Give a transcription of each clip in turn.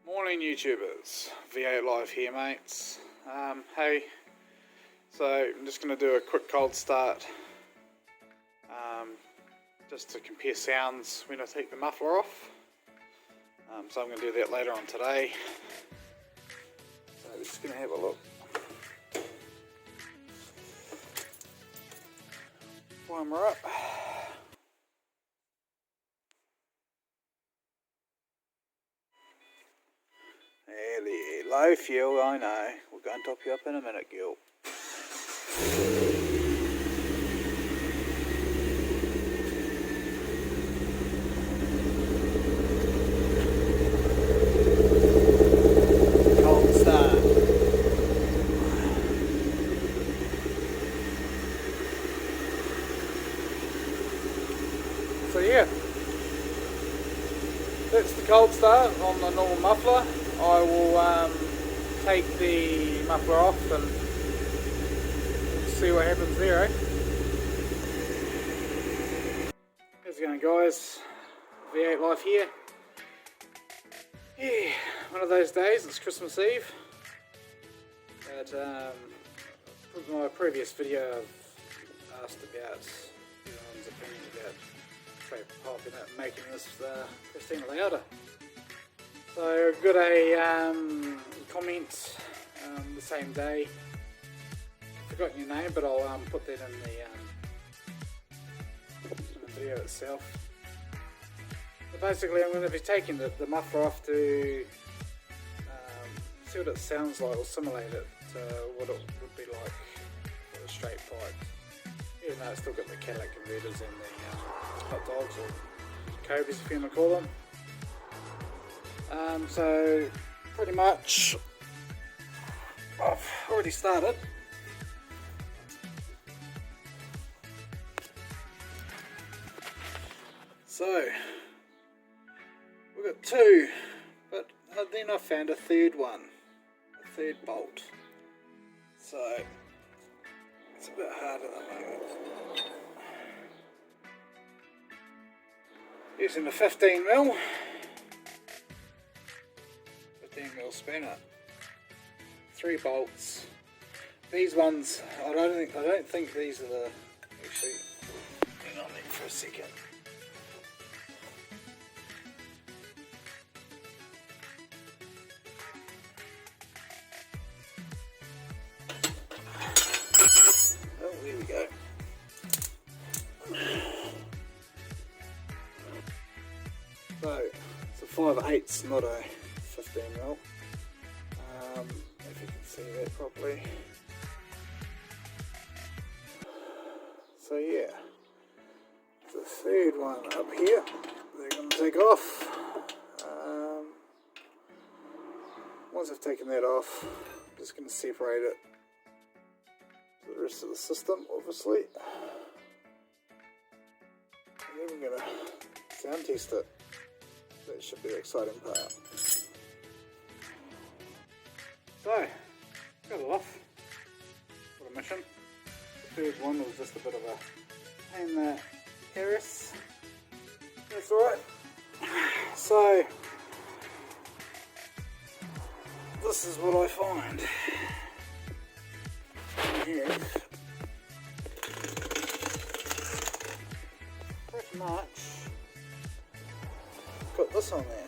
Morning YouTubers, V8 Live here mates. Hey, so I'm just going to do a quick cold start just to compare sounds when I take the muffler off. So I'm going to do that later on today. So we're just going to have a look. Primer up. Low fuel, I know. We'll go and top you up in a minute, Gil. Cold start. So yeah, that's the cold start on the normal muffler. I will take the muffler off and see what happens there, eh? How's it going, guys? V8 Life here. Yeah, one of those days. It's Christmas Eve. But in my previous video I've asked about everyone's opinion about straight pipe and making this Christina louder. So I got a comment the same day. I've forgotten your name, but I'll put that in the video itself. But basically, I'm going to be taking the muffler off to see what it sounds like, or simulate it to what it would be like for a straight pipe. Even though it's still got the catalytic converters and the hot dogs or Kobe's, if you want to call them. So pretty much I've already started. So we've got two, but then I found a third one, a third bolt. So it's a bit hard at the moment. Using the 15mm. 15mm spanner, 3 bolts. These ones, I don't think these are the. Actually, hang on there for a second. Oh, there we go. So it's a 5/8, not a 15mm, if you can see that properly. So yeah, the third one up here, they're going to take off. Once I've taken that off, I'm just going to separate it to the rest of the system, obviously. And then we're going to sound test it. That should be the exciting part. So, got it off. What a mission. The third one was just a bit of a pain in the arse. That's alright. So, this is what I find. Yeah. Pretty much got this on there.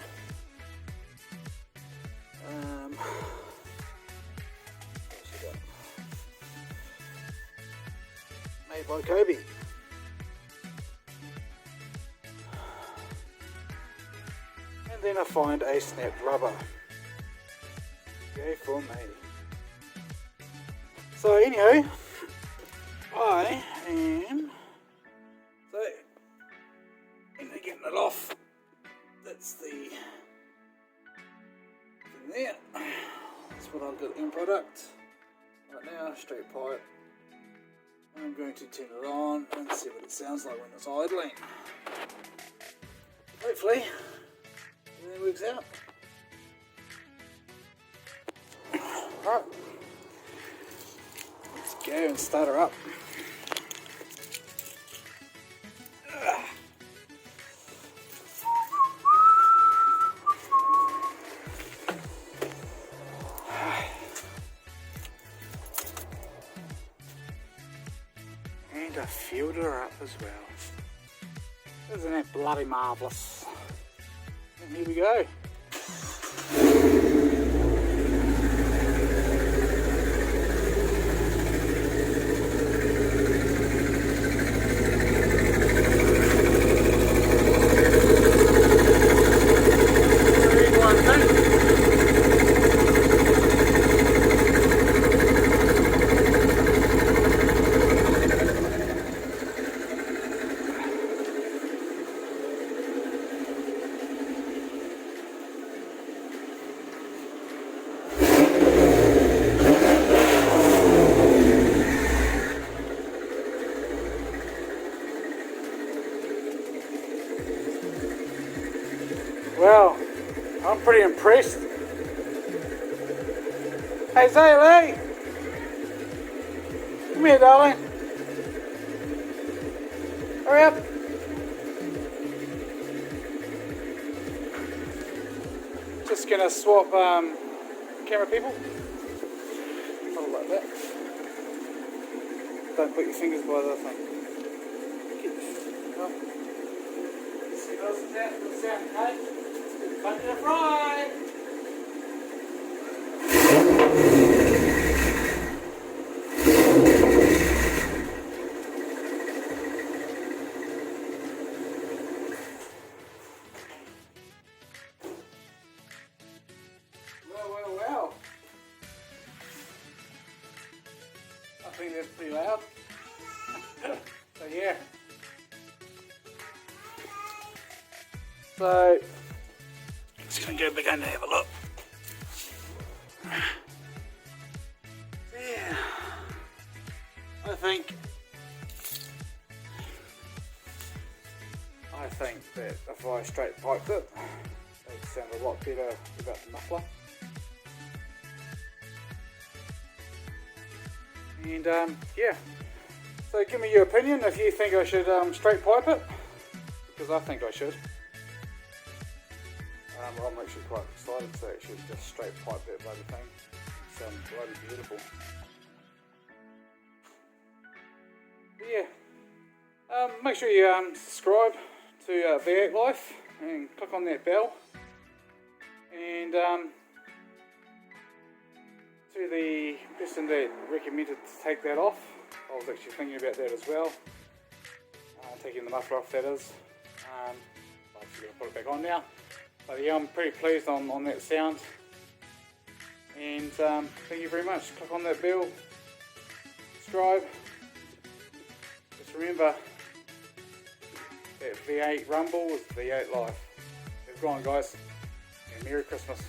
Made by Kobe. And then I find a snapped rubber. Yay for me. So anyhow, I am getting it off. That's the thing there. That's what I've got in product. Right now, straight pipe. I'm going to turn it on and see what it sounds like when it's idling. Hopefully, everything works out. Alright, let's go and start her up. fueled her up as well. Isn't that bloody marvellous? And here we go. Well, I'm pretty impressed. Hey Zaylee! Come here, darling. Hurry up. Just gonna swap camera people. Hold like that. Don't put your fingers by the thing. See, doesn't that sound okay? Cut your fry! Well. I think that's pretty loud. So yeah. So just gonna go back in and have a look. Yeah. I think that if I straight piped it, it would sound a lot better without the muffler. And yeah. So give me your opinion if you think I should straight pipe it, because I think I should. I'm actually quite excited to actually just straight pipe that bloody thing. It sounds bloody beautiful. But yeah, make sure you subscribe to V8 Life and click on that bell. And to the person that recommended to take that off, I was actually thinking about that as well. Taking the muffler off, that is. I'm actually going to put it back on now. But yeah, I'm pretty pleased on that sound. And thank you very much. Click on that bell, subscribe. Just remember that V8 Rumble is V8 Life. Have a good one, guys, and Merry Christmas.